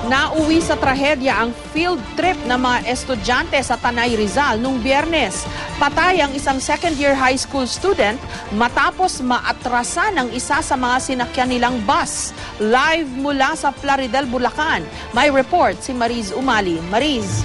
Nauwi sa trahedya ang field trip ng mga estudyante sa Tanay Rizal nung Biyernes. Patay ang isang second-year high school student matapos maatrasa ng isa sa mga sinakyan nilang bus. Live mula sa Plaridel, Bulacan. May report si Mariz Umali. Mariz.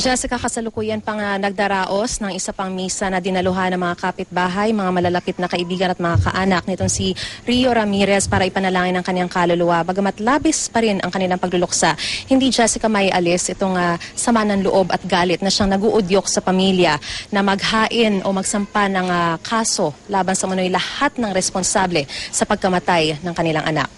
Jessica, kasalukuyan pang nagdaraos ng isa pang misa na dinaluhan ng mga kapitbahay, mga malalapit na kaibigan at mga kaanak nitong si Rio Ramirez para ipanalangin ang kanyang kaluluwa. Bagamat labis pa rin ang kanilang pagluluksa, hindi, Jessica, may alis itong sama ng loob at galit na siyang naguudyok sa pamilya na maghain o magsampa ng kaso laban sa manoy lahat ng responsable sa pagkamatay ng kanilang anak.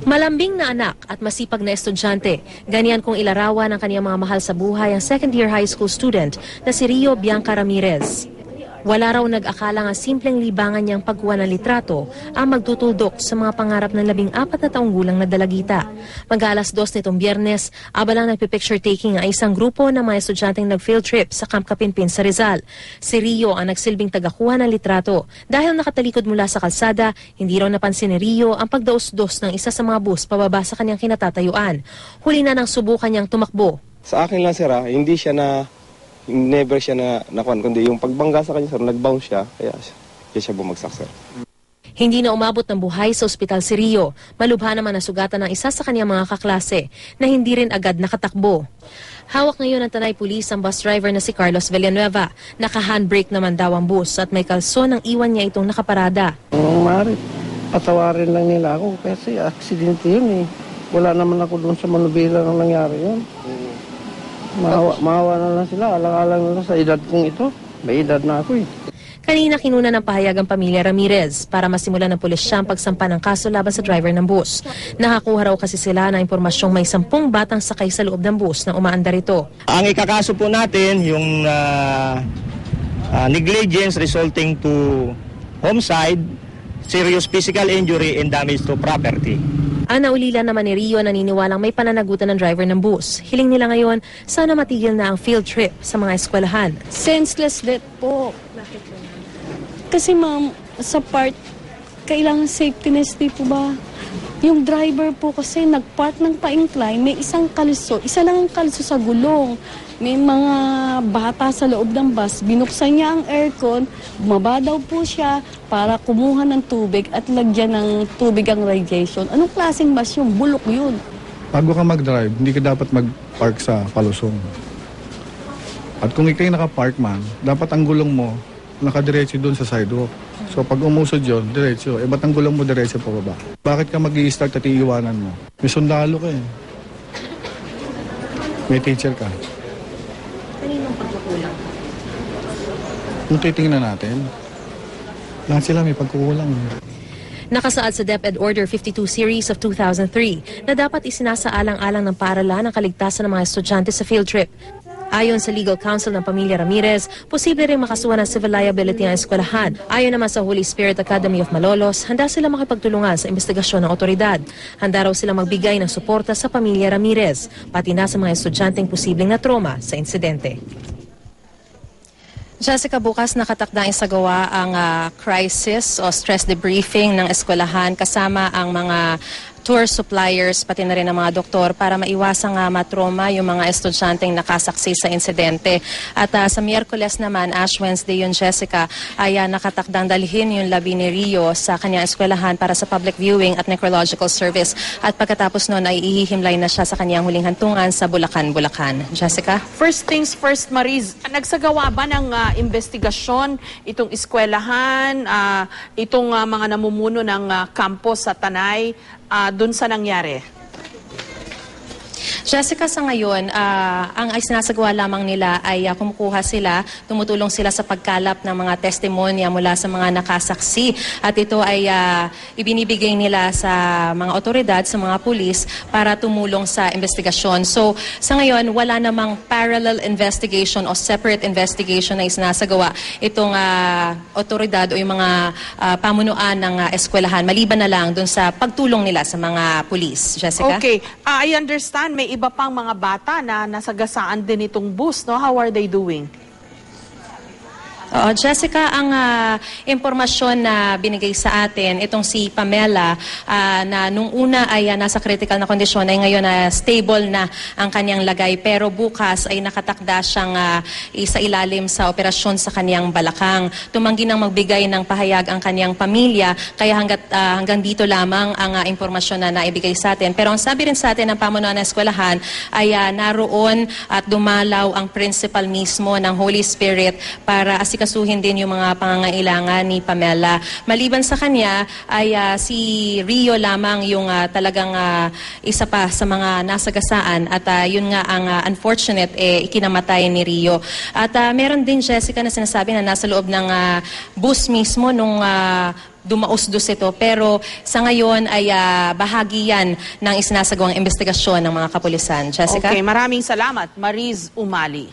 Malambing na anak at masipag na estudyante, ganyan kung ilarawan ng kanyang mga mahal sa buhay ang second-year high school student na si Rio Bianca Ramirez. Wala raw nag-akala nga simpleng libangan niyang pagkuha ng litrato ang magtutuldok sa mga pangarap ng 14 na taong gulang na dalagita. Mag-alas 2 nitong Biyernes, abalang nagpipicture taking ang isang grupo ng mga estudyanteng nag-field trip sa Camp Kapinpin sa Rizal. Si Rio ang nagsilbing tagakuha ng litrato. Dahil nakatalikod mula sa kalsada, hindi raw napansin ni Rio ang pagdaos-dos ng isa sa mga bus pababa sa kanyang kinatatayuan. Huli na nang subukan niyang tumakbo. Sa akin lang, sir, hindi siya never siya nakuan, kundi yung pagbangga sa kanya, sir, nag-bounce siya, kaya siya bumagsak, sir. Hindi na umabot ng buhay sa ospital si Rio. Malubha naman nasugatan ng isa sa kanyang mga kaklase na hindi rin agad nakatakbo. Hawak ngayon ng Tanay Police ang bus driver na si Carlos Villanueva. Naka-handbrake naman daw ang bus at may kalson ang iwan niya itong nakaparada. Maaari, patawarin lang nila ako kasi aksidente yun eh. Wala naman ako doon sa manubila nang nangyari yun. Maawa na lang sila, alang-alang na sa edad kong ito. May edad na ako eh. Kanina kinuna ng pahayag ang pamilya Ramirez para masimulan ng pulisya ang pagsampa ng kaso laban sa driver ng bus. Nakakuha raw kasi sila ng impormasyong may 10 batang sakay sa loob ng bus na umaandar ito. Ang ikakaso po natin yung negligence resulting to homicide, serious physical injury and damage to property. Ang naulila naman ni Rio naniniwalang may pananagutan ng driver ng bus. Hiling nila ngayon, sana matigil na ang field trip sa mga eskwelahan. Senseless death po. Kasi ma'am, sa part, kailangan safety nest po ba? Yung driver po kasi nag-park ng pa-incline, may isang kalso, isa lang ang kalso sa gulong. May mga bata sa loob ng bus, binuksan niya ang aircon, bumaba daw po siya para kumuha ng tubig at lagyan ng tubig ang radiation. Anong klaseng bus yung bulok yun? Bago ka mag-drive, hindi ka dapat mag-park sa palusong. At kung ikay naka-park man, dapat ang gulong mo nakadiretso doon sa sidewalk. So pag umusod yun, diretso. Ba't ang gulong mo diretso pababa? Bakit ka mag-i-start at iiwanan mo? May sundalo ka eh. May teacher ka. Kaninong pagkukulang? Kung titingnan natin, lahat sila may pagkukulang. Nakasaad sa DepEd Order 52 Series of 2003 na dapat isinasaalang-alang ng paaralan ang kaligtasan ng mga estudyante sa field trip. Ayon sa Legal Counsel ng pamilya Ramirez, posible rin makasuhan ng civil liability ang eskwelahan. Ayon naman sa Holy Spirit Academy of Malolos, handa sila makipagtulungan sa investigasyon ng otoridad. Handa raw silang magbigay ng suporta sa pamilya Ramirez, pati na sa mga estudyanteng posibleng na trauma sa insidente. Jessica, bukas nakatakdang isagawa ang crisis o stress debriefing ng eskwelahan kasama ang mga tour suppliers, pati na rin ang mga doktor para maiwasang matroma yung mga estudyanteng nakasaksi sa insidente. At sa Miyerkules naman, Ash Wednesday yun, Jessica, ay nakatakdang dalhin yung labi ni Rio sa kanyang eskwelahan para sa public viewing at necrological service. At pagkatapos nun ay ihihimlay na siya sa kanyang huling hantungan sa Bulacan, Bulacan. Jessica? First things first, Mariz, nagsagawa ba ng investigasyon itong eskwelahan, itong mga namumuno ng campus sa Tanay, dun sa nangyari? Jessica, sa ngayon, ang sinasagawa lamang nila ay kumukuha sila, tumutulong sila sa pagkalap ng mga testimonya mula sa mga nakasaksi. At ito ay ibinibigay nila sa mga otoridad, sa mga pulis, para tumulong sa investigasyon. So, sa ngayon, wala namang parallel investigation o separate investigation na isinasagawa itong otoridad o yung mga pamunuan ng eskwelahan, maliban na lang dun sa pagtulong nila sa mga pulis. Jessica? Okay. I understand may iba pang mga bata na nasagasaan din itong bus, no? How are they doing? Oo, Jessica, ang impormasyon na binigay sa atin, itong si Pamela, na nung una ay nasa critical na kondisyon, ay ngayon stable na ang kanyang lagay. Pero bukas ay nakatakda siyang isa ilalim sa operasyon sa kanyang balakang. Tumanggi nang magbigay ng pahayag ang kanyang pamilya, kaya hanggang dito lamang ang impormasyon na naibigay sa atin. Pero ang sabi rin sa atin ng pamunuan ng eskwelahan ay naroon at dumalaw ang principal mismo ng Holy Spirit para asikasuhin din yung mga pangangailangan ni Pamela. Maliban sa kanya ay si Rio lamang yung talagang isa pa sa mga nasagasaan at yun nga ang unfortunate ikinamatay ni Rio. At meron din, Jessica, na sinasabi na nasa loob ng bus mismo nung dumausdos ito, pero sa ngayon ay bahagi yan ng isinasagawang investigasyon ng mga kapulisan. Jessica? Okay, maraming salamat, Mariz Umali.